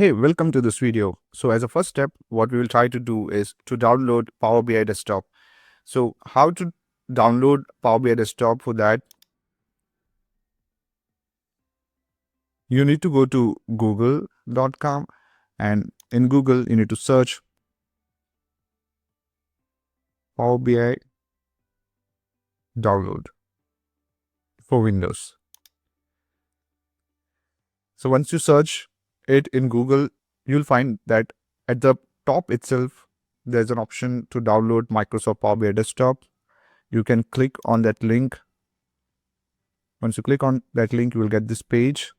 Hey, welcome to this video. So as a first step, what we will try to do is to download Power BI Desktop. So how to download Power BI Desktop? For that, you need to go to google.com, and in Google, you need to search Power BI download for Windows. So once you search it in Google, you'll find that at the top itself, there's an option to download Microsoft Power BI Desktop. You can click on that link. Once you click on that link, you will get this page.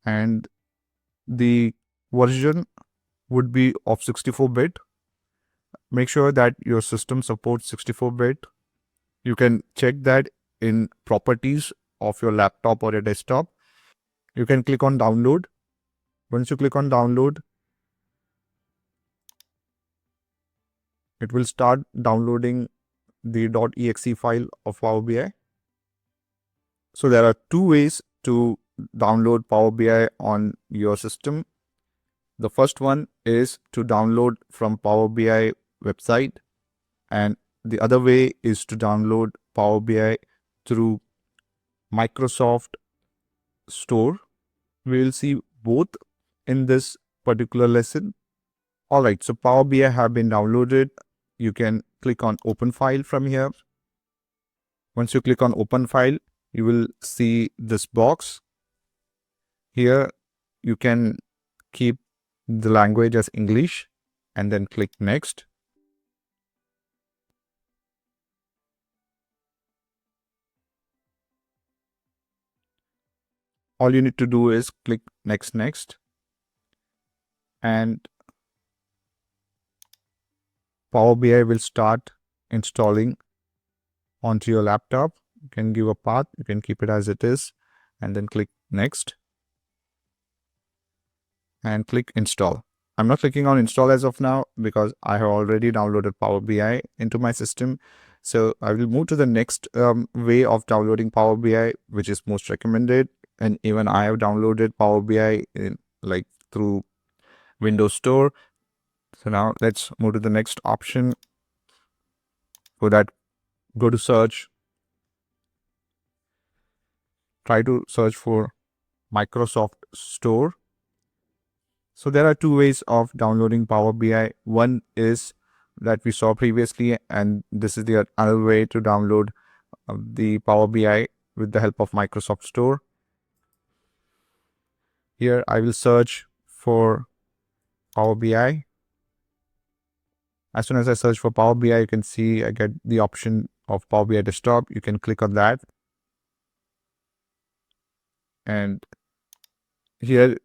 And the version would be of 64-bit. Make sure that your system supports 64-bit. You can check that in properties of your laptop or your desktop. You can click on download. Once you click on download, it will start downloading the .exe file of Power BI. So there are two ways to download Power BI on your system. The first one is to download from Power BI website, and the other way is to download Power BI through Microsoft Store. We will see both in this particular lesson. All right, so Power BI have been downloaded. You can click on Open File from here. Once you click on Open File, you will see this box. Here, you can keep the language as English and then click Next. All you need to do is click Next, and Power BI will start installing onto your laptop. You can give a path, you can keep it as it is, and then click Next and click Install. I'm not clicking on Install as of now because I have already downloaded Power BI into my system. So I will move to the next way of downloading Power BI, which is most recommended. And even I have downloaded Power BI through Windows Store. So now let's move to the next option. For that, go to search. Try to search for Microsoft Store. So there are two ways of downloading Power BI. One is that we saw previously, and this is the other way to download the Power BI with the help of Microsoft Store. Here I will search for Power BI. As soon as I search for Power BI, you can see I get the option of Power BI Desktop. You can click on that. And here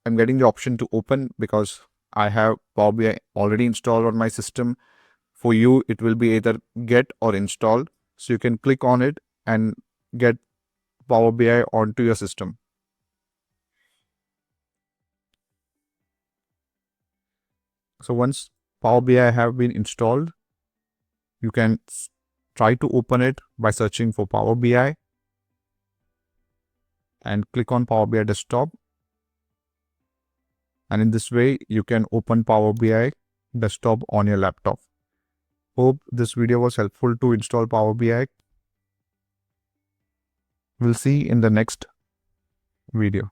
I'm getting the option to open because I have Power BI already installed on my system. For you, it will be either get or install. So you can click on it and get Power BI onto your system. So once Power BI have been installed, you can try to open it by searching for Power BI and click on Power BI Desktop. And in this way, you can open Power BI Desktop on your laptop. Hope this video was helpful to install Power BI. We'll see in the next video.